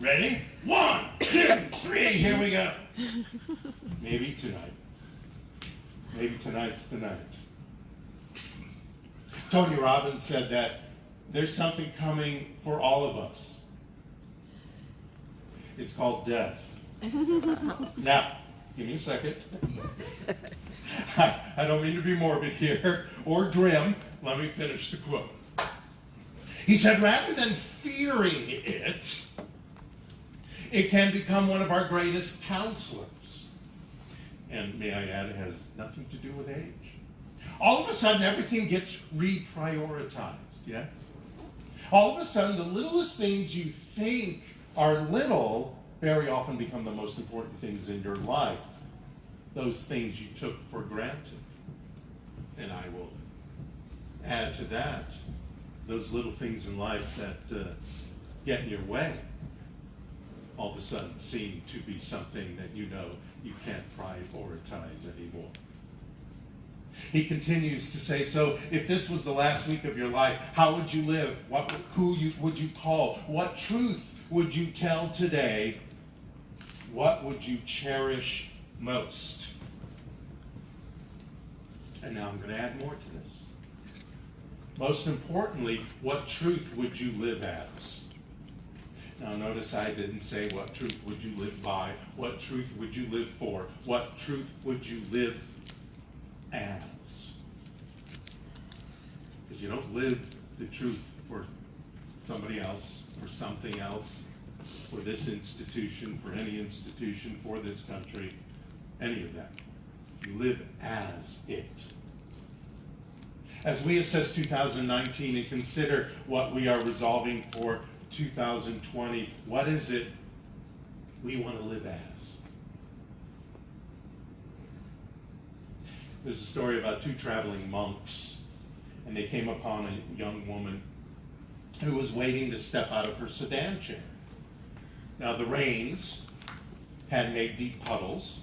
Ready? 1, 2, 3, here we go. Maybe tonight. Maybe tonight's the night. Tony Robbins said that there's something coming for all of us. It's called death. Now, give me a second. I don't mean to be morbid here or grim. Let me finish the quote. He said, rather than fearing it, it can become one of our greatest counselors. And may I add, it has nothing to do with age. All of a sudden, everything gets reprioritized, yes? All of a sudden, the littlest things you think are little very often become the most important things in your life. Those things you took for granted. And I will add to that, those little things in life that get in your way all of a sudden seem to be something that you know you can't prioritize anymore. He continues to say, so if this was the last week of your life, how would you live? Who would you call? What truth would you tell today? What would you cherish most? And now I'm going to add more to this. Most importantly, what truth would you live as? Now notice I didn't say what truth would you live by, what truth would you live for, what truth would you live as? Because you don't live the truth for somebody else, for something else, for this institution, for any institution, for this country, any of that. You live as it. As we assess 2019 and consider what we are resolving for 2020, what is it we want to live as? There's a story about two traveling monks, and they came upon a young woman who was waiting to step out of her sedan chair. Now the rains had made deep puddles,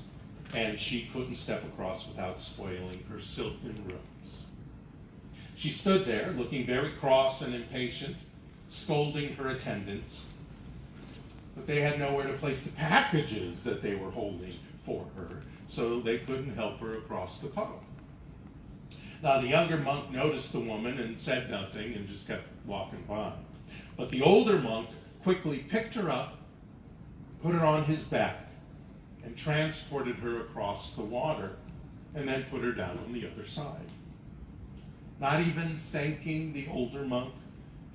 and she couldn't step across without spoiling her silken robes. She stood there looking very cross and impatient, scolding her attendants, but they had nowhere to place the packages that they were holding for her, so they couldn't help her across the puddle. Now the younger monk noticed the woman and said nothing and just kept walking by. But the older monk quickly picked her up, put her on his back, and transported her across the water, and then put her down on the other side. Not even thanking the older monk,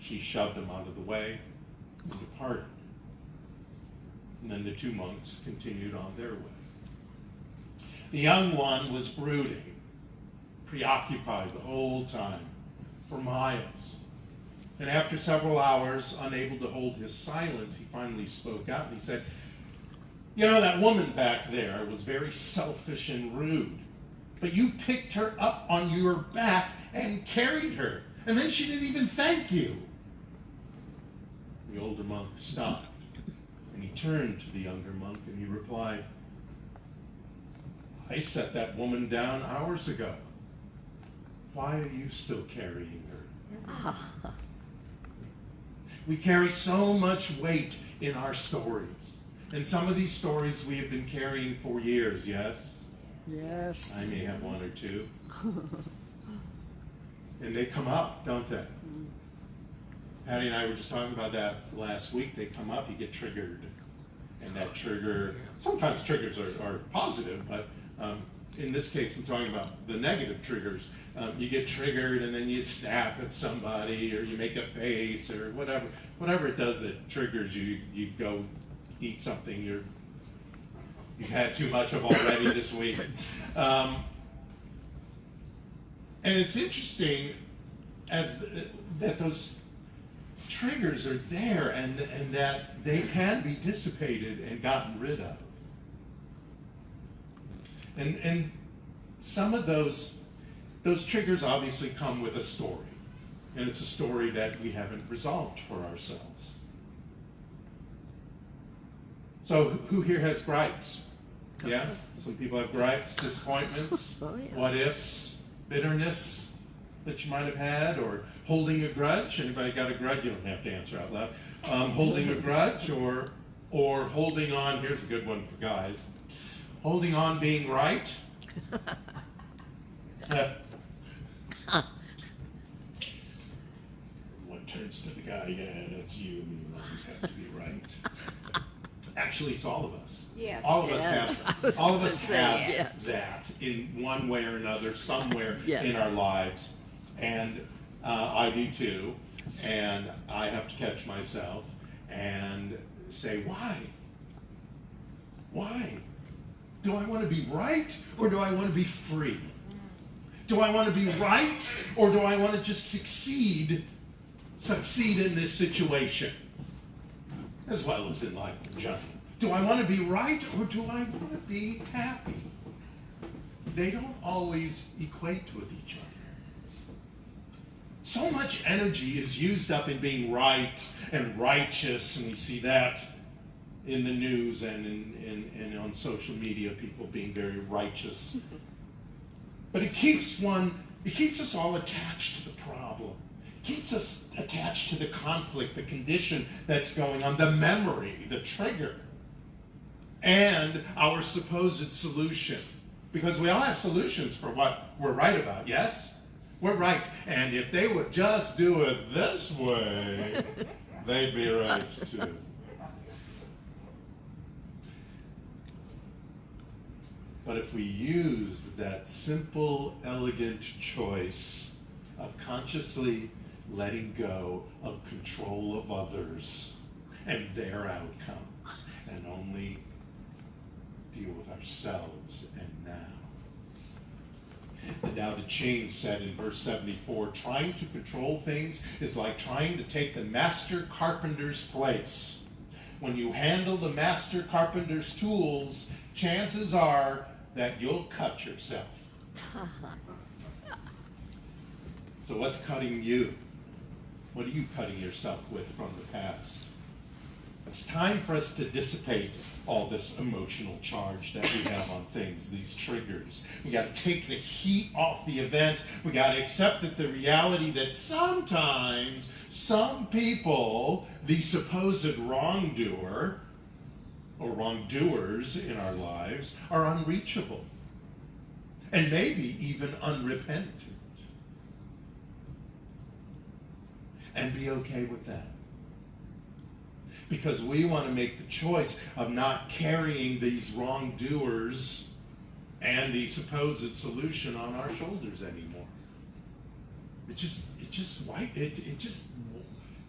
she shoved him out of the way and departed. And then the two monks continued on their way. The young one was brooding, preoccupied the whole time, for miles. And after several hours, unable to hold his silence, he finally spoke out and he said, you know, that woman back there was very selfish and rude, but you picked her up on your back and carried her, and then she didn't even thank you. The older monk stopped, and he turned to the younger monk, and he replied, I set that woman down hours ago. Why are you still carrying her? We carry so much weight in our stories, and some of these stories we have been carrying for years, yes? Yes. I may have one or two. And they come up, don't they? Patty and I were just talking about that last week. They come up, you get triggered. And that trigger, sometimes triggers are positive, but in this case I'm talking about the negative triggers. You get triggered and then you snap at somebody or you make a face or whatever it does that triggers you. You go eat something you've had too much of already this week. And it's interesting that those triggers are there and that they can be dissipated and gotten rid of. And some of those triggers obviously come with a story. And it's a story that we haven't resolved for ourselves. So who here has gripes? Yeah? Some people have gripes, disappointments, Oh, yeah. what ifs, bitterness that you might have had, or holding a grudge. Anybody got a grudge? You don't have to answer out loud. Holding a grudge, or or holding on, here's a good one for guys, holding on being right. One turns to the guy, yeah, that's you always have to be right. Actually, it's all of us. Yes. All of us Yes, I have, was all of gonna us say, have yes. that in one way or another, somewhere Yes. in our lives. And I do too. And I have to catch myself and say, why? Why? Do I want to be right or do I want to be free? Do I want to be right or do I want to just succeed in this situation? As well as in life in general. Do I want to be right or do I want to be happy? They don't always equate with each other. So much energy is used up in being right and righteous, and we see that in the news and on social media, people being very righteous. But it keeps us all attached to the problem. It keeps us attached to the conflict, the condition that's going on, the memory, the trigger, and our supposed solution. Because we all have solutions for what we're right about, yes? We're right. And if they would just do it this way, they'd be right too. But if we used that simple, elegant choice of consciously letting go of control of others and their outcomes, and only deal with ourselves and now. The Tao Te Ching said in verse 74, trying to control things is like trying to take the master carpenter's place. When you handle the master carpenter's tools, chances are that you'll cut yourself. So what's cutting you? What are you cutting yourself with from the past? It's time for us to dissipate all this emotional charge that we have on things, these triggers. We got to take the heat off the event. We got to accept that the reality that sometimes some people, the supposed wrongdoer or wrongdoers in our lives, are unreachable and maybe even unrepentant. And be okay with that. Because we want to make the choice of not carrying these wrongdoers and the supposed solution on our shoulders anymore. It just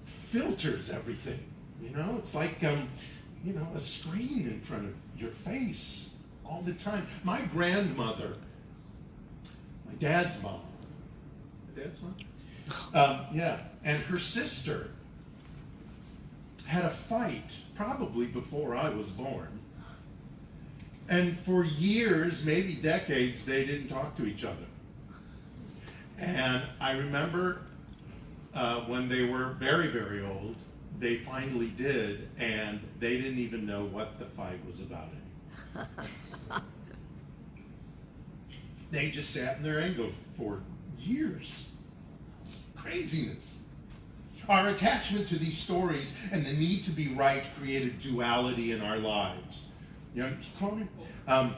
filters everything. You know, it's like a screen in front of your face all the time. My grandmother, my dad's mom, and her sister had a fight probably before I was born. And for years, maybe decades, they didn't talk to each other. And I remember when they were very, very old, they finally did, and they didn't even know what the fight was about anymore. They just sat in their anger for years. Craziness. Our attachment to these stories and the need to be right created duality in our lives. You know,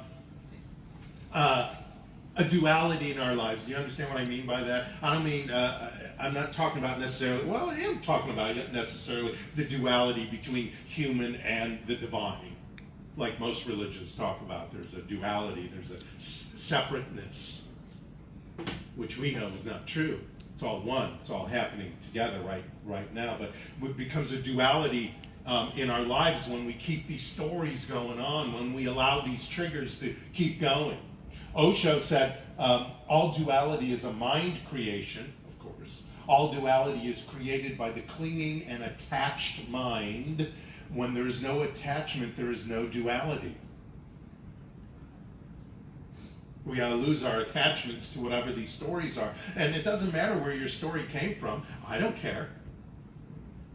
a duality in our lives. Do you understand what I mean by that? I don't mean, I'm not talking about necessarily, well, I am talking about it necessarily, the duality between human and the divine. Like most religions talk about, there's a duality, there's a separateness, which we know is not true. It's all one. It's all happening together right now. But it becomes a duality in our lives when we keep these stories going on, when we allow these triggers to keep going. Osho said, all duality is a mind creation, of course. All duality is created by the clinging and attached mind. When there is no attachment, there is no duality. We gotta lose our attachments to whatever these stories are. And it doesn't matter where your story came from. I don't care.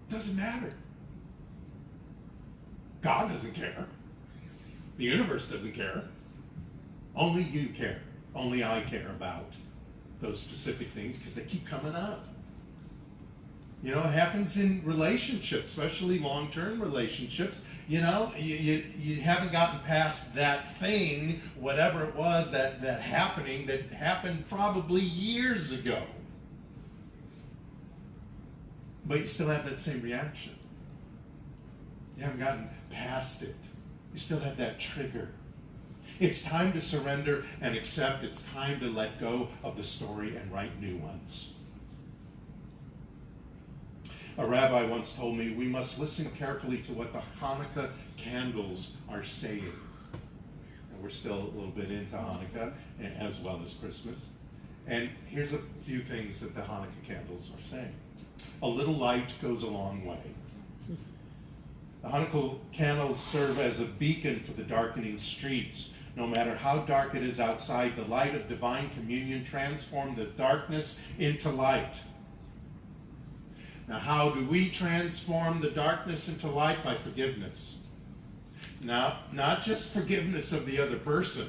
It doesn't matter. God doesn't care. The universe doesn't care. Only you care. Only I care about those specific things because they keep coming up. You know, it happens in relationships, especially long-term relationships. You know, you haven't gotten past that thing, whatever it was, that happening that happened probably years ago. But you still have that same reaction. You haven't gotten past it. You still have that trigger. It's time to surrender and accept. It's time to let go of the story and write new ones. A rabbi once told me we must listen carefully to what the Hanukkah candles are saying. And we're still a little bit into Hanukkah, as well as Christmas. And here's a few things that the Hanukkah candles are saying. A little light goes a long way. The Hanukkah candles serve as a beacon for the darkening streets. No matter how dark it is outside, the light of divine communion transforms the darkness into light. Now, how do we transform the darkness into light? By forgiveness. Now, not just forgiveness of the other person,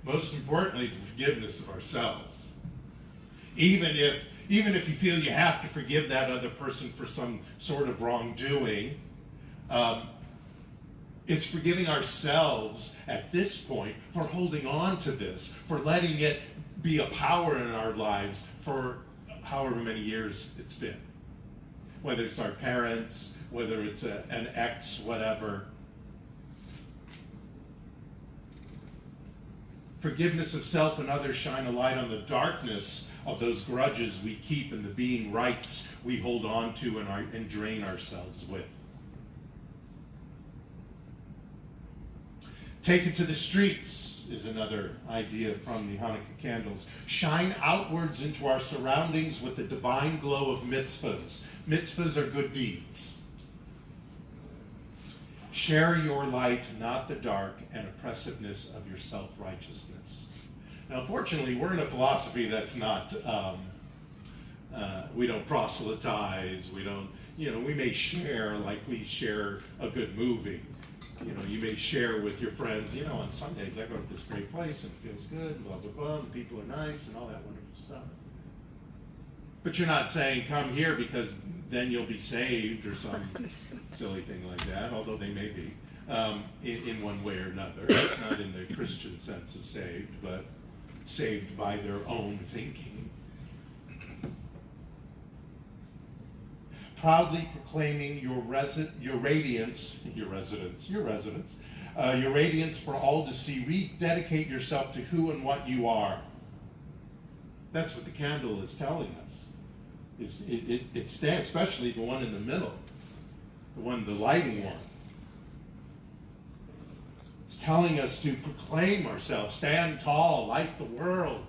most importantly, the forgiveness of ourselves. Even if you feel you have to forgive that other person for some sort of wrongdoing, it's forgiving ourselves at this point for holding on to this, for letting it be a power in our lives for however many years it's been. Whether it's our parents, whether it's an ex, whatever. Forgiveness of self and others shine a light on the darkness of those grudges we keep and the being rights we hold on to and drain ourselves with. Take it to the streets is another idea from the Hanukkah candles. Shine outwards into our surroundings with the divine glow of mitzvahs. Mitzvahs are good deeds. Share your light, not the dark and oppressiveness of your self-righteousness. Now, fortunately, we're in a philosophy that's not, we don't proselytize, we don't, we may share like we share a good movie. You may share with your friends, on Sundays I go to this great place and it feels good, and blah, blah, blah, and people are nice and all that wonderful stuff. But you're not saying, come here because then you'll be saved or some silly thing like that, although they may be, in one way or another. Not in the Christian sense of saved, but saved by their own thinking. Proudly proclaiming your radiance for all to see. Rededicate yourself to who and what you are. That's what the candle is telling us. It's there, especially the one in the middle, the lighting one. It's telling us to proclaim ourselves, stand tall, light the world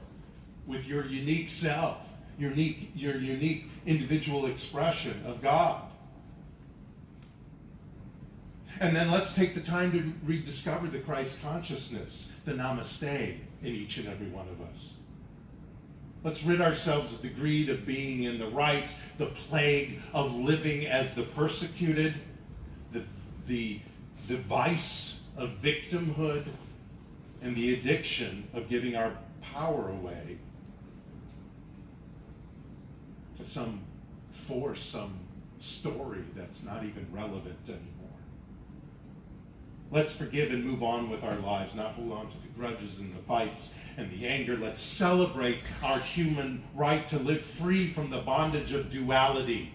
with your unique self, your unique individual expression of God. And then let's take the time to rediscover the Christ consciousness, the namaste in each and every one of us. Let's rid ourselves of the greed of being in the right, the plague of living as the persecuted, the vice of victimhood, and the addiction of giving our power away to some force, some story that's not even relevant anymore. Let's forgive and move on with our lives, not hold on to the grudges and the fights and the anger. Let's celebrate our human right to live free from the bondage of duality.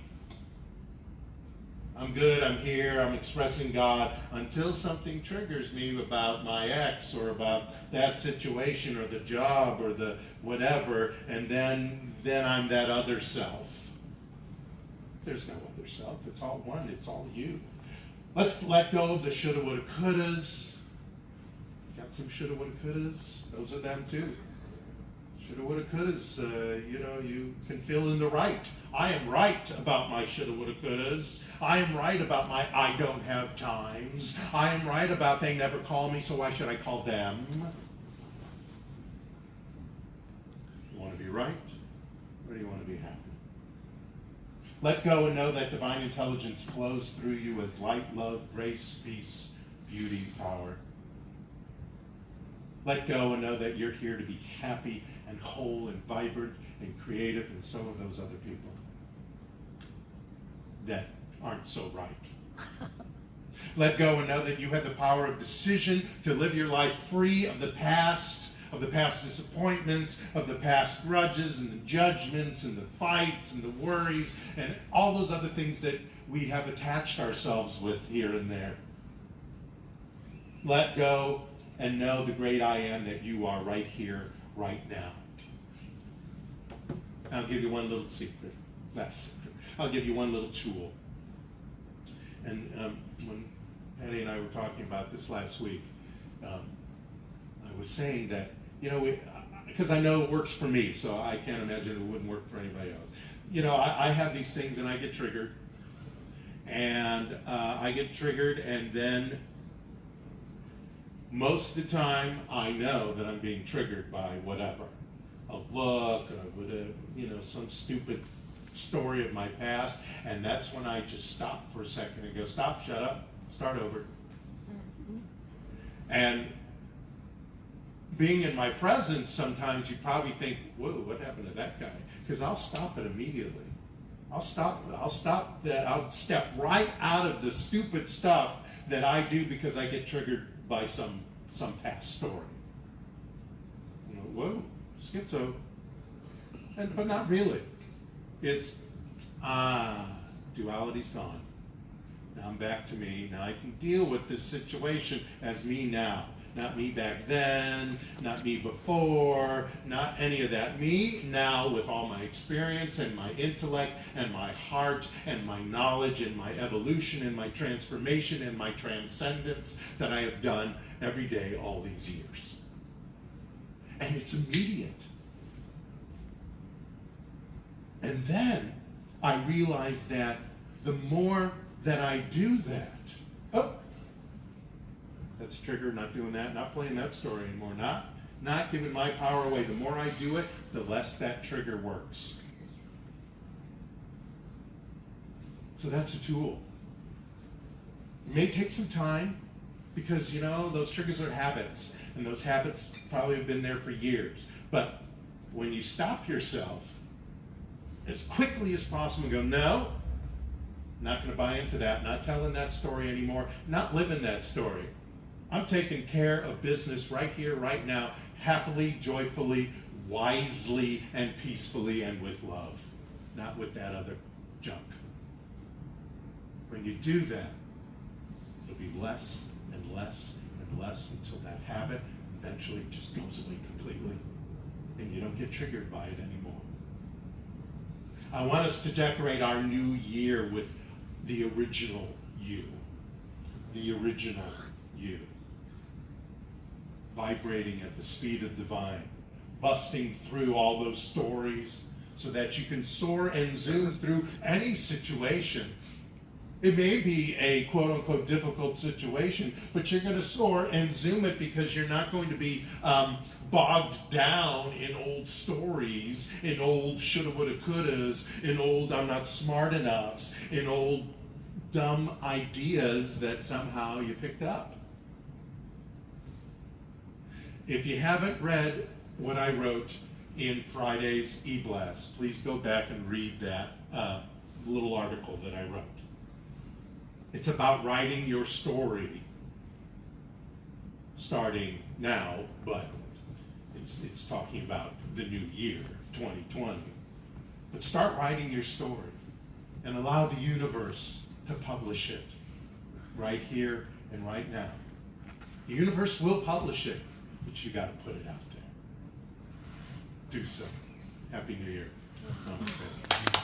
I'm good, I'm here, I'm expressing God until something triggers me about my ex or about that situation or the job or the whatever, and then I'm that other self. There's no other self. It's all one. It's all you. Let's let go of the shoulda, woulda, couldas. Got some shoulda, woulda, couldas. Those are them too. Shoulda, woulda, couldas. You can feel in the right. I am right about my shoulda, woulda, couldas. I am right about my I don't have times. I am right about they never call me, so why should I call them? You want to be right, or do you want to be happy? Let go and know that divine intelligence flows through you as light, love, grace, peace, beauty, power. Let go and know that you're here to be happy and whole and vibrant and creative, and so are those other people. that aren't so right. Let go and know that you have the power of decision to live your life free of the past disappointments, of the past grudges and the judgments and the fights and the worries and all those other things that we have attached ourselves with here and there. Let go and know the great I am that you are right here, right now. I'll give you one little secret. Last secret. I'll give you one little tool. And when Patty and I were talking about this last week, I was saying that, because I know it works for me, so I can't imagine it wouldn't work for anybody else. I have these things and I get triggered. And and then most of the time I know that I'm being triggered by whatever. A look, or some stupid story of my past, and that's when I just stop for a second and go, stop, shut up, start over. And being in my presence, sometimes you probably think, whoa, what happened to that guy? Because I'll stop it immediately. I'll step right out of the stupid stuff that I do because I get triggered by some past story. Whoa, schizo. But not really. It's, duality's gone. Now I'm back to me. Now I can deal with this situation as me now. Not me back then, not me before, not any of that. Me now with all my experience and my intellect and my heart and my knowledge and my evolution and my transformation and my transcendence that I have done every day all these years. And it's immediate. And then I realize that the more that I do that, that's a trigger, not doing that, not playing that story anymore, not giving my power away. The more I do it, the less that trigger works. So that's a tool. It may take some time because, those triggers are habits, and those habits probably have been there for years. But when you stop yourself as quickly as possible and go, no, not going to buy into that, not telling that story anymore, not living that story. I'm taking care of business right here, right now, happily, joyfully, wisely, and peacefully, and with love, not with that other junk. When you do that, it'll be less and less and less until that habit eventually just goes away completely, and you don't get triggered by it anymore. I want us to decorate our new year with the original you. The original you. Vibrating at the speed of divine. Busting through all those stories so that you can soar and zoom through any situation. It may be a quote-unquote difficult situation, but you're going to soar and zoom it because you're not going to be bogged down in old stories, in old shoulda, woulda, couldas, in old I'm not smart enoughs, in old dumb ideas that somehow you picked up. If you haven't read what I wrote in Friday's e-blast, please go back and read that little article that I wrote. It's about writing your story starting now, but it's talking about the new year, 2020. But start writing your story and allow the universe to publish it right here and right now. The universe will publish it, but you got to put it out there. Do so. Happy New Year. Namaste.